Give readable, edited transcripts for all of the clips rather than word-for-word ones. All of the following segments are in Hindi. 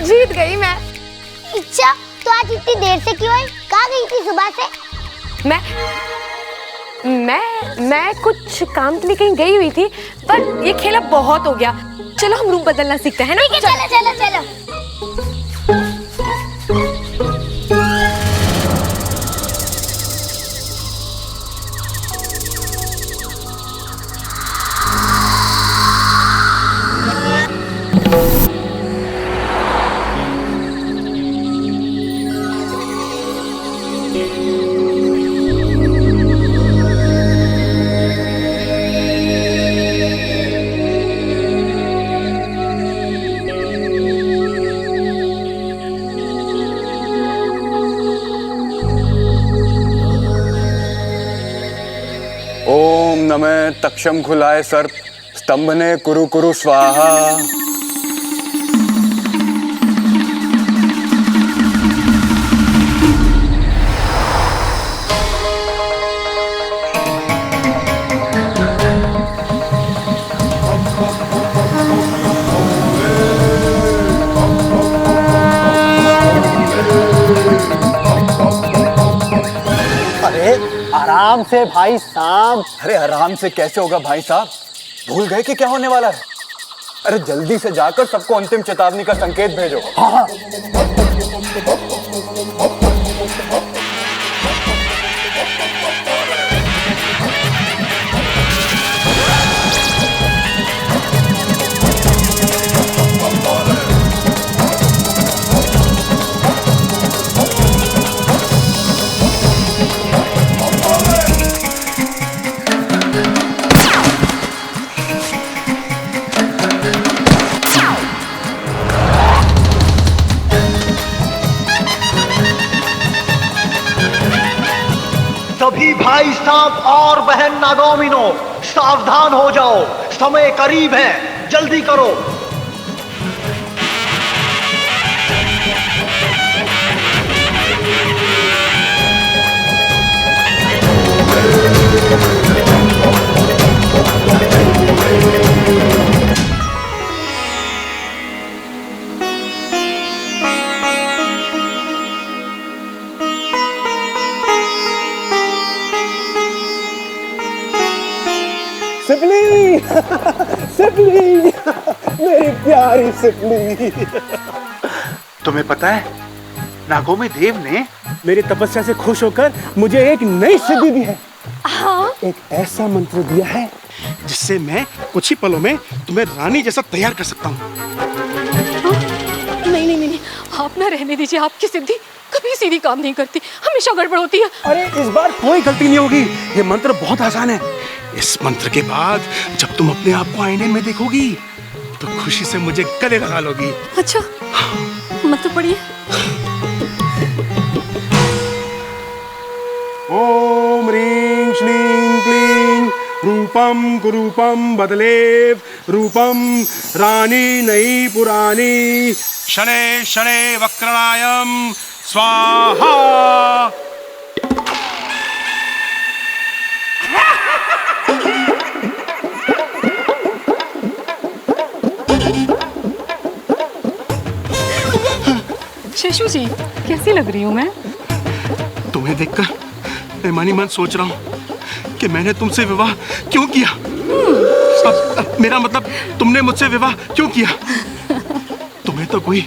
जीत गई मैं। अच्छा, तो आज इतनी देर से क्यों आई? कहाँ गई थी सुबह से? मैं कुछ काम के लिए कहीं गई हुई थी, पर ये खेला बहुत हो गया। चलो हम रूम बदलना सीखते हैं ना। ठीक है, चलो चलो चलो। ओम नमः तक्षम खुलाए सर्प स्तंभने कुरु कुरु स्वाहा। आराम से भाई साहब। अरे आराम से कैसे होगा भाई साहब? भूल गए कि क्या होने वाला है? अरे जल्दी से जाकर सबको अंतिम चेतावनी का संकेत भेजो। हाँ। सभी भाई साहब और बहन नागोमिनो सावधान हो जाओ, समय करीब है, जल्दी करो। सिपली सिपली मेरी प्यारी सिपली। तुम्हें पता है, नागोमी देव ने मेरी तपस्या से खुश होकर मुझे एक नई सिद्धि दी है। हाँ? एक ऐसा मंत्र दिया है जिससे मैं कुछ ही पलों में तुम्हें रानी जैसा तैयार कर सकता हूँ। नहीं नहीं नहीं, आप ना रहने दीजिए। आपकी सिद्धि कभी सीधी काम नहीं करती, हमेशा गड़बड़ होती है। अरे इस बार कोई गलती नहीं होगी। ये मंत्र बहुत आसान है। इस मंत्र के बाद जब तुम अपने आप को आईने में देखोगी तो खुशी से मुझे गले लगा लोगी। अच्छा, मंत्र पढ़िए। ओम ह्रीं श्लीं क्लीं रूपम कुरूपम बदलेव रूपम रानी नई पुरानी शनैः शनैः वक्रणायं स्वाहा। शेषू जी, कैसी लग रही हूँ मैं? तुम्हें देखकर मैं मन ही मन सोच रहा हूँ कि मैंने तुमसे विवाह क्यों किया। मेरा मतलब तुमने मुझसे विवाह क्यों किया? तुम्हें तो कोई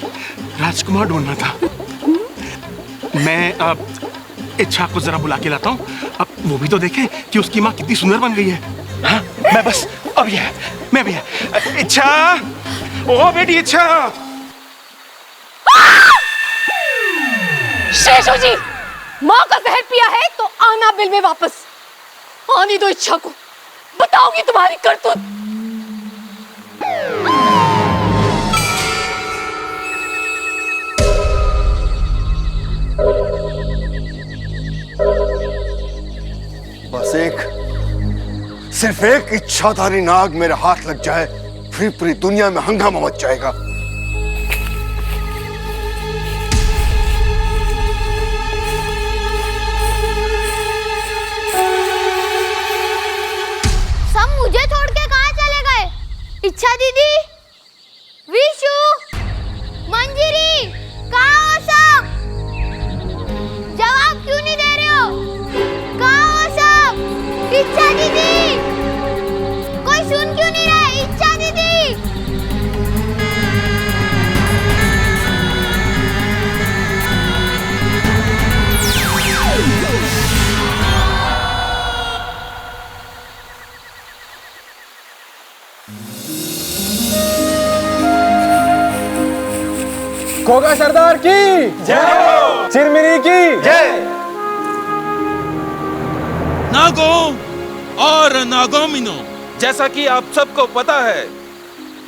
राजकुमार ढूंढना था। मैं अब इच्छा को जरा बुला के लाता हूँ, अब वो भी तो देखे कि उसकी माँ कितनी सुंदर बन गई है। हाँ, मैं बस अब ये मैं भी है। इच्छा, ओ बेटी इच्छा। शेषू जी, माँ का जहर पिया है तो आना बिल में वापस। आने दो इच्छा को, बताऊंगी तुम्हारी करतूत। सिर्फ एक इच्छाधारी नाग मेरे हाथ लग जाए, फिर पूरी दुनिया में हंगामा मच जाएगा। सब मुझे छोड़ के कहाँ चले गए? इच्छा दीदी, विशु, मंजरी, कहाँ हो सब? जवाब क्यों नहीं दे रहे हो? कहाँ हो सब? इच्छा दीदी, कोई सुन क्यों नहीं रहा? इच्छा दीदी। खोगा सरदार की जय, चिरमिरी की जय। नागों और नागोमिनों, जैसा कि आप सबको पता है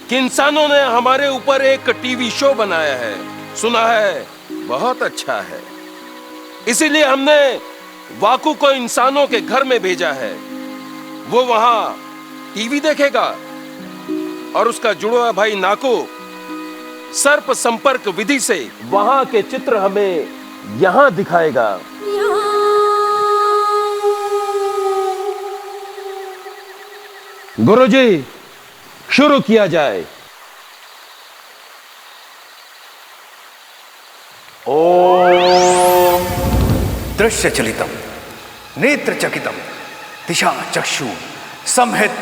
कि इंसानों ने हमारे ऊपर एक टीवी शो बनाया है, सुना है बहुत अच्छा है। इसीलिए हमने वाकू को इंसानों के घर में भेजा है। वो वहां टीवी देखेगा और उसका जुड़वा भाई नाकू सर्प संपर्क विधि से वहां के चित्र हमें यहां दिखाएगा। गुरुजी, शुरू किया जाए। ओम दृश्य चलितम नेत्र चकितम दिशा चक्षु संहित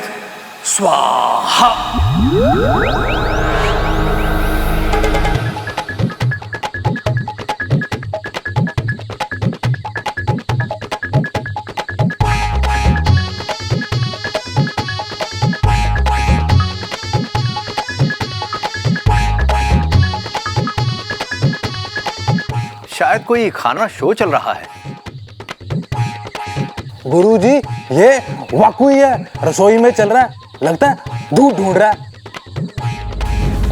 स्वाहा। शायद कोई खाना शो चल रहा है। गुरुजी, ये वाकू ही है, रसोई में चल रहा है, लगता है दूध ढूंढ रहा है।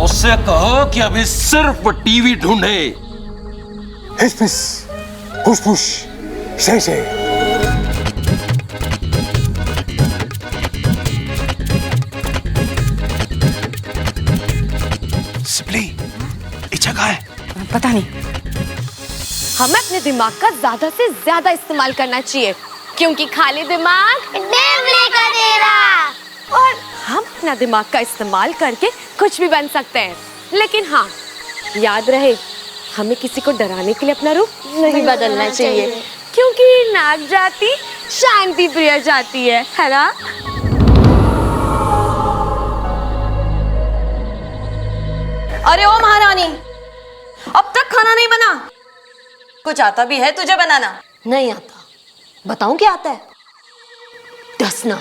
उससे कहो कि अभी सिर्फ टीवी ढूंढे। हिस फिस, फुस फुस, शे। सिपली, इच्छा कहाँ है? पता नहीं। हमें अपने दिमाग का ज्यादा से ज्यादा इस्तेमाल करना चाहिए, क्योंकि खाली दिमाग देवले का डेरा। और हम अपना दिमाग का इस्तेमाल करके कुछ भी बन सकते हैं। लेकिन हाँ, याद रहे, हमें किसी को डराने के लिए अपना रूप नहीं बदलना चाहिए, क्योंकि नाग जाति शांति प्रिय जाति है ना? अरे ओ महारानी, अब तक खाना नहीं बना? कुछ आता भी है तुझे बनाना? नहीं आता। बताऊं क्या आता है? डसना।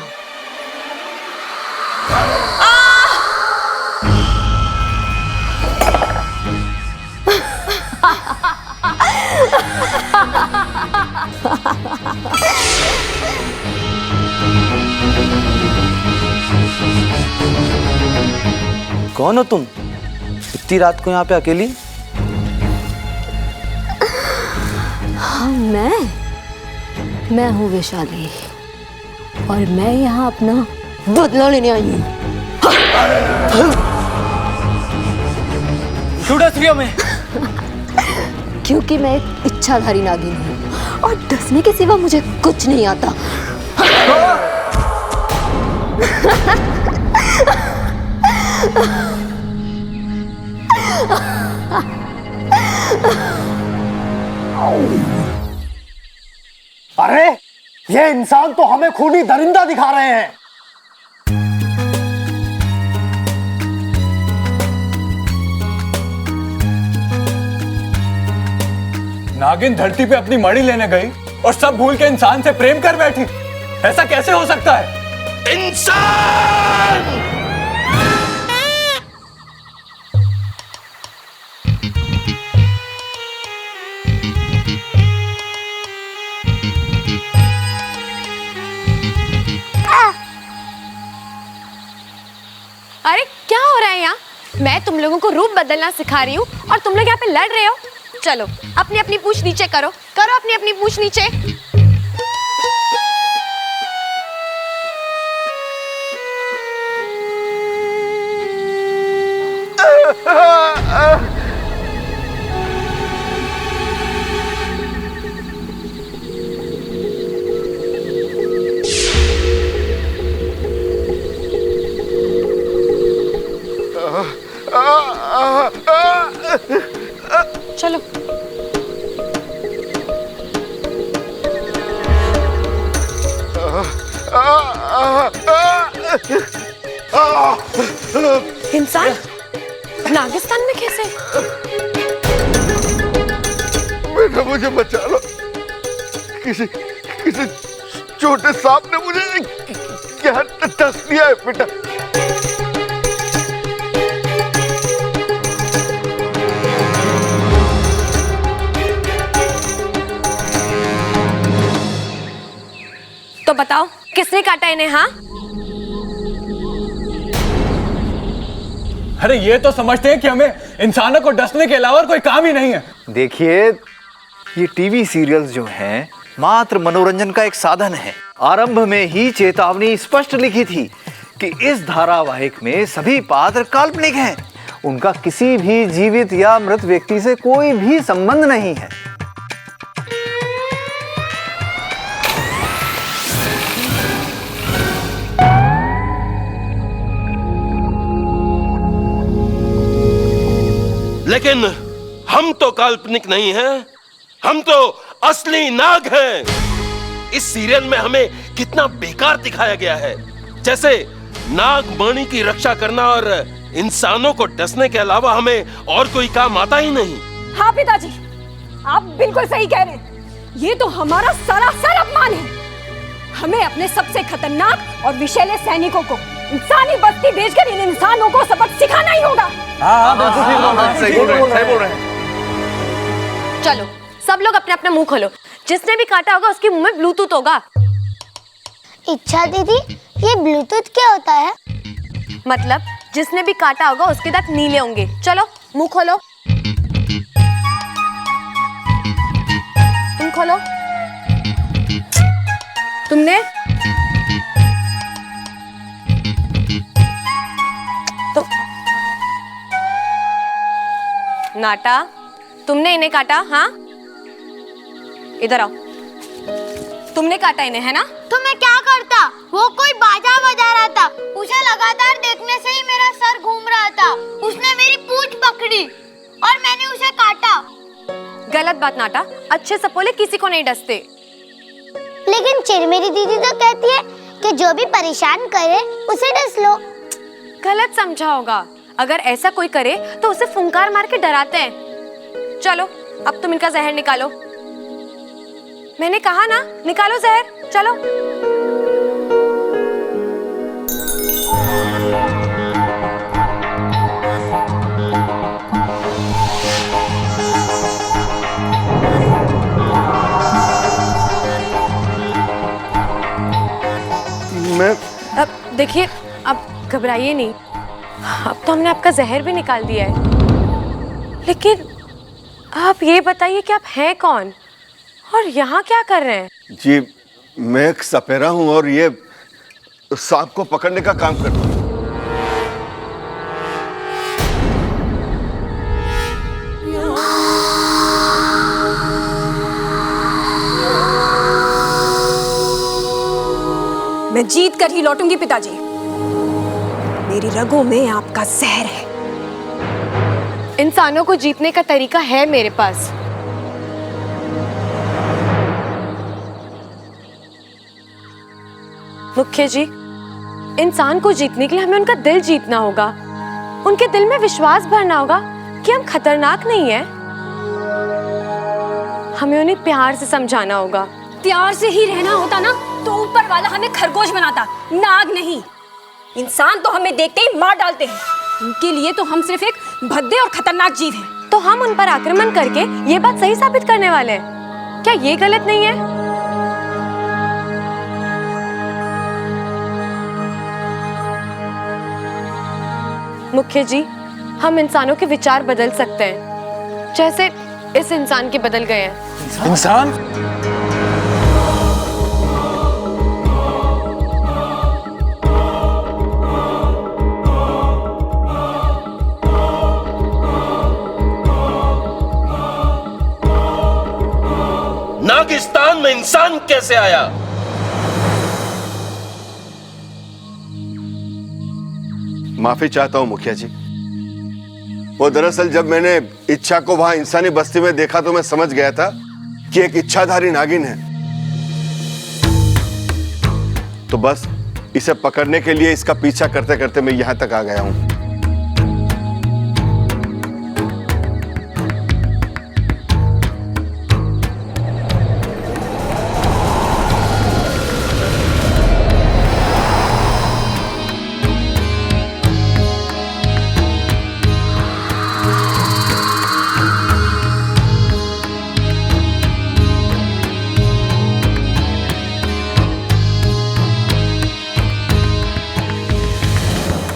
कौन हो तुम इतनी रात को यहाँ पे अकेली? हाँ, मैं हूँ वैशाली और मैं यहाँ अपना बदला लेने आई हूँ। में क्योंकि मैं एक इच्छाधारी नागिन हूँ और डसने के सिवा मुझे कुछ नहीं आता। अरे ये इंसान तो हमें खूनी दरिंदा दिखा रहे हैं। नागिन धरती पे अपनी मड़ी लेने गई और सब भूल के इंसान से प्रेम कर बैठी। ऐसा कैसे हो सकता है? इंसान! अरे क्या हो रहा है यहाँ? मैं तुम लोगों को रूप बदलना सिखा रही हूँ और तुम लोग यहाँ पे लड़ रहे हो। चलो अपनी अपनी पूंछ नीचे करो, करो अपनी अपनी पूंछ नीचे। चलो। इंसान नागिस्तान में कैसे? बेटा मुझे बचा लो, किसी छोटे सांप ने मुझे क्या डस दिया है बेटा। तो बताओ किसने काटा इन्हें? हाँ, अरे ये तो समझते हैं कि हमें इंसानों को डसने के अलावा और कोई काम ही नहीं है। देखिए, ये टीवी सीरियल्स जो हैं मात्र मनोरंजन का एक साधन है। आरंभ में ही चेतावनी स्पष्ट लिखी थी कि इस धारावाहिक में सभी पात्र काल्पनिक हैं, उनका किसी भी जीवित या मृत व्यक्ति से कोई भी संबंध नहीं है। लेकिन हम तो काल्पनिक नहीं हैं, हम तो असली नाग हैं। इस सीरियल में हमें कितना बेकार दिखाया गया है, जैसे नाग मणि की रक्षा करना और इंसानों को डसने के अलावा हमें और कोई काम आता ही नहीं। हाँ पिताजी, आप बिल्कुल सही कह रहे हैं। ये तो हमारा सरासर अपमान है। हमें अपने सबसे खतरनाक और विषैले सैनिकों को इंसानी बस्ती भेजकर इन इंसानों को सबक सिखाना ही होगा। सही बोल रहे हैं। चलो सब लोग अपने अपने मुंह खोलो। जिसने भी काटा होगा उसके मुंह में ब्लूटूथ होगा। इच्छा दीदी, ये ब्लूटूथ क्या होता है? मतलब जिसने भी काटा होगा उसके दांत नीले होंगे। चलो मुंह खोलो। तुम खोलो। तुमने तो नाटा, तुमने इन्हें काटा? हाँ, इधर आओ। तुमने काटा इन्हें, है ना? तो मैं क्या करता? वो कोई बाजा बजा रहा था, उसे लगातार देखने से ही मेरा सर घूम रहा था। उसने मेरी पूंछ पकड़ी और मैंने उसे काटा। गलत बात नाटा, अच्छे सपोले किसी को नहीं डसते। लेकिन चिरमेरी दीदी तो कहती है कि जो भी परेशान करे उसे डस लो। गलत समझा होगा। अगर ऐसा कोई करे तो उसे फुंकार मार के डराते हैं। चलो अब तुम इनका जहर निकालो। मैंने कहा ना, निकालो जहर। चलो। मैं अब देखिए, अब घबराइए नहीं। अब तो हमने आपका जहर भी निकाल दिया है। लेकिन आप ये बताइए कि आप हैं कौन और यहाँ क्या कर रहे हैं? जी, मैं एक सपेरा हूं और ये सांप को पकड़ने का काम करता हूं। मैं जीत कर ही लौटूंगी पिताजी। मेरी रगों में आपका जहर है। इंसानों को जीतने का तरीका है मेरे पास। मुख्य जी, इंसान को जीतने के लिए हमें उनका दिल जीतना होगा। उनके दिल में विश्वास भरना होगा कि हम खतरनाक नहीं हैं। हमें उन्हें प्यार से समझाना होगा। प्यार से ही रहना होता ना तो ऊपर वाला हमें खरगोश बनाता, नाग नहीं। इंसान तो हमें देखते ही मार डालते हैं। उनके लिए तो हम सिर्फ एक भद्दे और खतरनाक जीव हैं। तो हम उन पर आक्रमण करके ये बात सही साबित करने वाले हैं। क्या ये गलत नहीं है? मुख्य जी, हम इंसानों के विचार बदल सकते हैं, जैसे इस इंसान के बदल गए हैं। इंसान? नागिस्तान में इंसान कैसे आया? माफी चाहता हूं मुखिया जी। वो दरअसल जब मैंने इच्छा को वहां इंसानी बस्ती में देखा तो मैं समझ गया था कि एक इच्छाधारी नागिन है। तो बस इसे पकड़ने के लिए इसका पीछा करते करते मैं यहां तक आ गया हूं।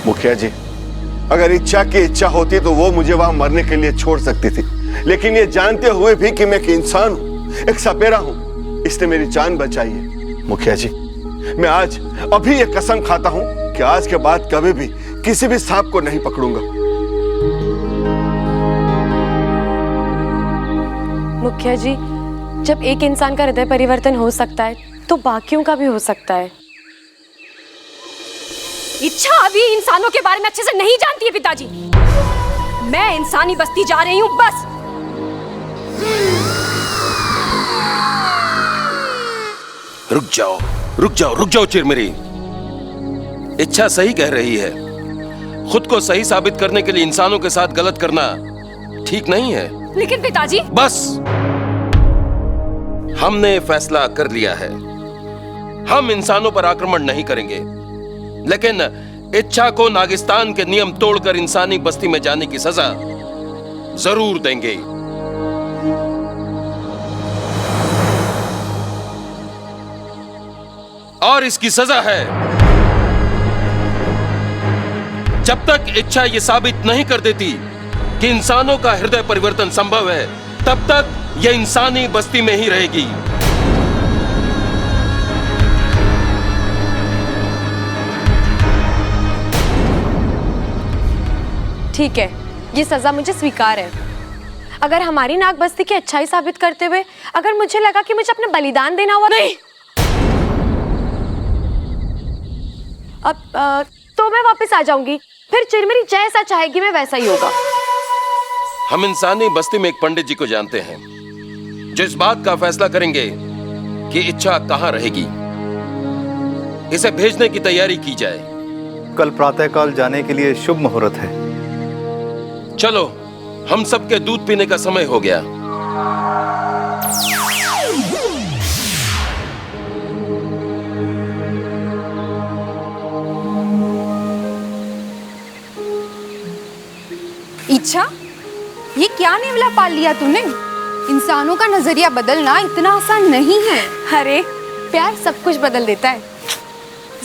मुखिया जी, अगर इच्छा की इच्छा होती तो वो मुझे वहां मरने के लिए छोड़ सकती थी, लेकिन ये जानते हुए भी कि मैं एक इंसान हूं, एक सपेरा हूं, इसने मेरी जान बचाई है। मुखिया जी, मैं आज अभी ये कसम खाता हूं कि आज के बाद कभी भी किसी भी सांप को नहीं पकड़ूंगा। मुखिया जी, जब एक इंसान का हृदय परिवर्तन हो सकता है तो बाकियों का भी हो सकता है। इच्छा अभी इंसानों के बारे में अच्छे से नहीं जानती है पिताजी। मैं इंसानी बस्ती जा रही हूँ बस। रुक जाओ, रुक जाओ, रुक जाओ चिरमिरी। इच्छा सही कह रही है। खुद को सही साबित करने के लिए इंसानों के साथ गलत करना ठीक नहीं है। लेकिन पिताजी, बस हमने फैसला कर लिया है। हम इंसानों पर आक्रमण नहीं करेंगे, लेकिन इच्छा को नागिस्तान के नियम तोड़कर इंसानी बस्ती में जाने की सजा जरूर देंगे। और इसकी सजा है, जब तक इच्छा यह साबित नहीं कर देती कि इंसानों का हृदय परिवर्तन संभव है, तब तक यह इंसानी बस्ती में ही रहेगी। ठीक है, ये सजा मुझे स्वीकार है। अगर हमारी नाग बस्ती की अच्छाई साबित करते हुए अगर मुझे लगा कि मुझे अपना बलिदान देना हुआ, नहीं, अब तो मैं वापस आ जाऊंगी। फिर चिरमिरी जैसा चाहेगी मैं वैसा ही होगा। हम इंसानी बस्ती में एक पंडित जी को जानते हैं जो इस बात का फैसला करेंगे कि इच्छा कहां रहेगी। इसे भेजने की तैयारी की जाए। कल प्रातःकाल जाने के लिए शुभ मुहूर्त है। चलो, हम सबके दूध पीने का समय हो गया। इच्छा, ये क्या नेवला पाल लिया तूने? इंसानों का नजरिया बदलना इतना आसान नहीं है। अरे प्यार सब कुछ बदल देता है।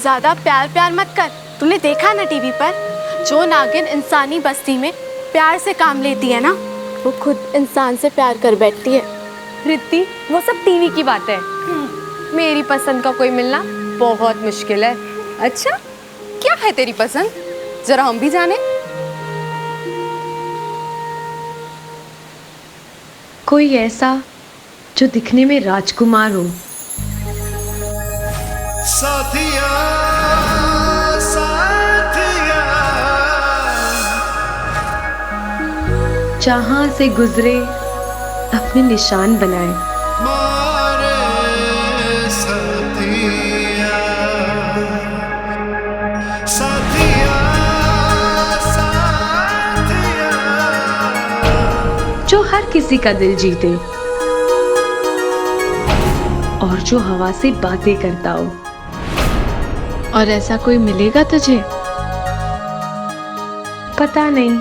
ज्यादा प्यार प्यार मत कर। तूने देखा ना टीवी पर, जो नागिन इंसानी बस्ती में प्यार से काम लेती है ना, वो खुद इंसान से प्यार कर बैठती है। रित्ती, वो सब टीवी की बात है। मेरी पसंद का कोई मिलना बहुत मुश्किल है। अच्छा, क्या है तेरी पसंद? जरा हम भी जाने। कोई ऐसा जो दिखने में राजकुमार हो, साथिया साथिया, जहां से गुजरे अपने निशान बनाए, मारे साथिया साथिया साथिया, जो हर किसी का दिल जीते और जो हवा से बातें करता हो। और ऐसा कोई मिलेगा तुझे? पता नहीं।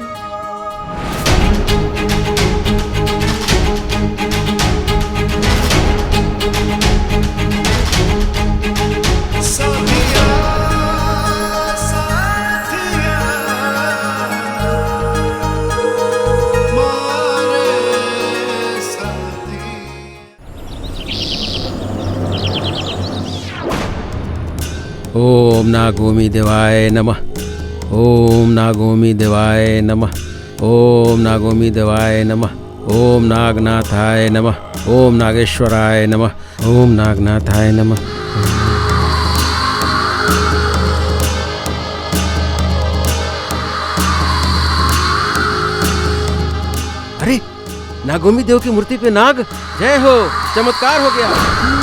ओम नागोमी देवाय नमः। ओम नागोमी देवाय नमः। ओम नागोमी देवाय नमः। ओम नागनाथाय नमः, ओम नागेश्वराय नमः, ओम नागनाथाय नमः। अरे नागोमी देव की मूर्ति पे नाग, जय हो, चमत्कार हो गया।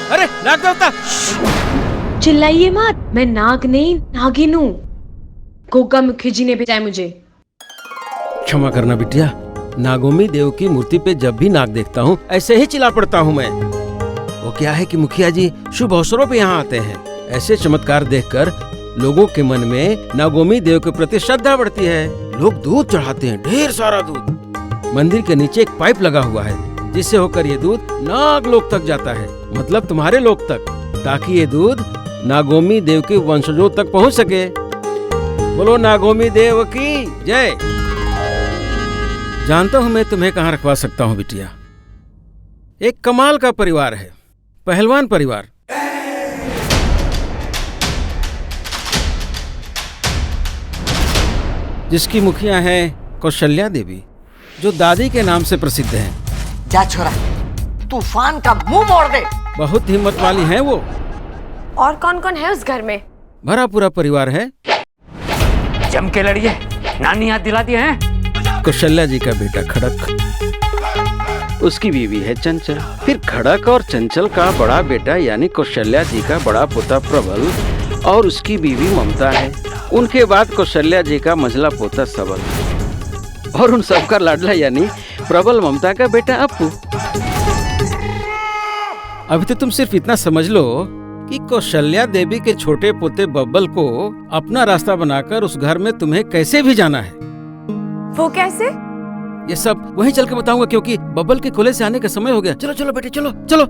अरे नाग देवता, चिल्लाइए मत, मैं नाग नहीं नागिन हूँ। गोगा मुखी जी ने भेजा है मुझे। क्षमा करना बिटिया, नागोमी देव की मूर्ति पे जब भी नाग देखता हूँ ऐसे ही चिल्ला पड़ता हूँ मैं। वो क्या है कि मुखिया जी शुभ अवसरों पे यहाँ आते हैं। ऐसे चमत्कार देखकर लोगों के मन में नागोमी देव के प्रति श्रद्धा बढ़ती है। लोग दूध चढ़ाते हैं, ढेर सारा दूध। मंदिर के नीचे एक पाइप लगा हुआ है जिससे होकर ये दूध नाग लोक तक जाता है, मतलब तुम्हारे लोक तक, ताकि ये दूध नागोमी देव के वंशजों तक पहुंच सके। बोलो नागोमी देव की जय। जानता हूं मैं तुम्हें कहां रखवा सकता हूं बिटिया। एक कमाल का परिवार है, पहलवान परिवार। जिसकी मुखिया है कौशल्या देवी, जो दादी के नाम से प्रसिद्ध हैं। जा छोरा, तूफान का मुंह मोड़ दे। बहुत हिम्मत वाली हैं वो। और कौन कौन है उस घर में? भरा पूरा परिवार है। जम के लड़िए, नानी याद दिला दिए हैं। कौशल्या जी का बेटा खड़क, उसकी बीवी है चंचल, फिर खड़क और चंचल का बड़ा बेटा यानी कौशल्या जी का बड़ा पोता प्रबल और उसकी बीवी ममता है। उनके बाद कौशल्या जी का मंझला पोता सबल और उन सबका लाडला यानी प्रबल ममता का बेटा अपू। अभी तो तुम सिर्फ इतना समझ लो कि कौशल्या देवी के छोटे पोते बब्बल को अपना रास्ता बनाकर उस घर में तुम्हें कैसे भी जाना है। वो कैसे? ये सब वहीं चल के बताऊंगा, क्योंकि बब्बल के खुले से आने का समय हो गया। चलो चलो बेटे, चलो चलो।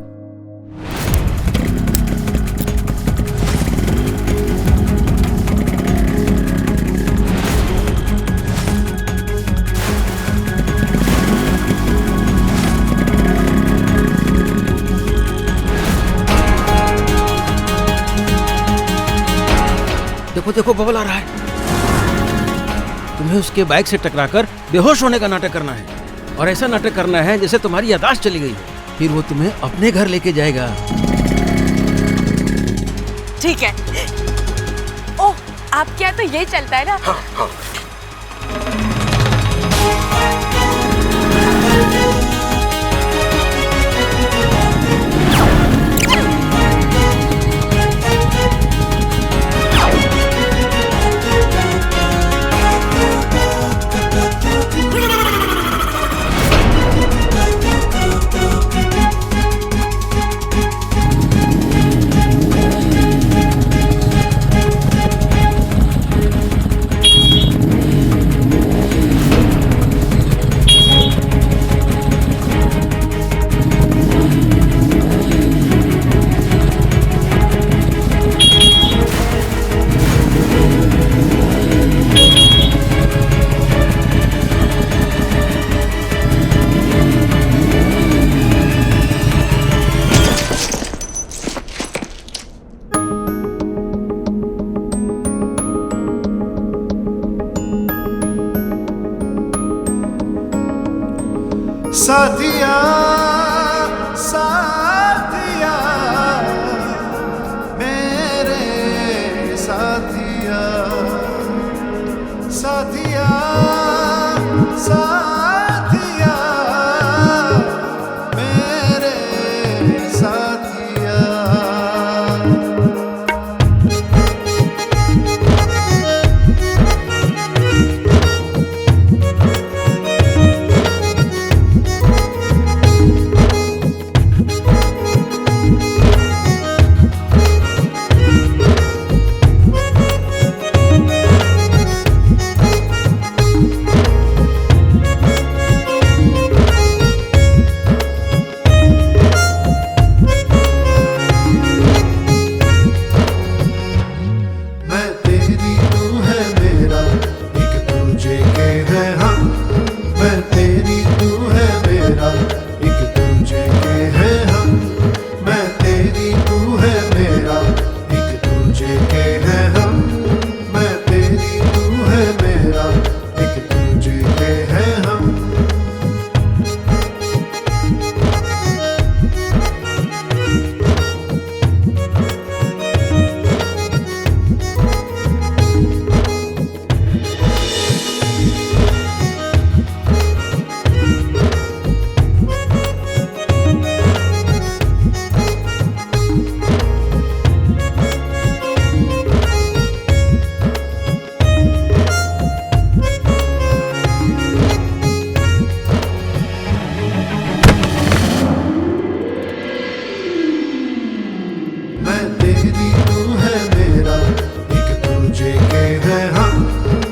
देखो देखो बबल आ रहा है। तुम्हें उसके बाइक से टकराकर बेहोश होने का नाटक करना है, और ऐसा नाटक करना है जैसे तुम्हारी याददाश्त चली गई। फिर वो तुम्हें अपने घर लेके जाएगा। ठीक है। ओह, आपके यहाँ तो ये चलता है ना? हाँ, हाँ। साथिया साथिया मेरे साथिया साथिया साथिया मेरे साथिया। हैं हम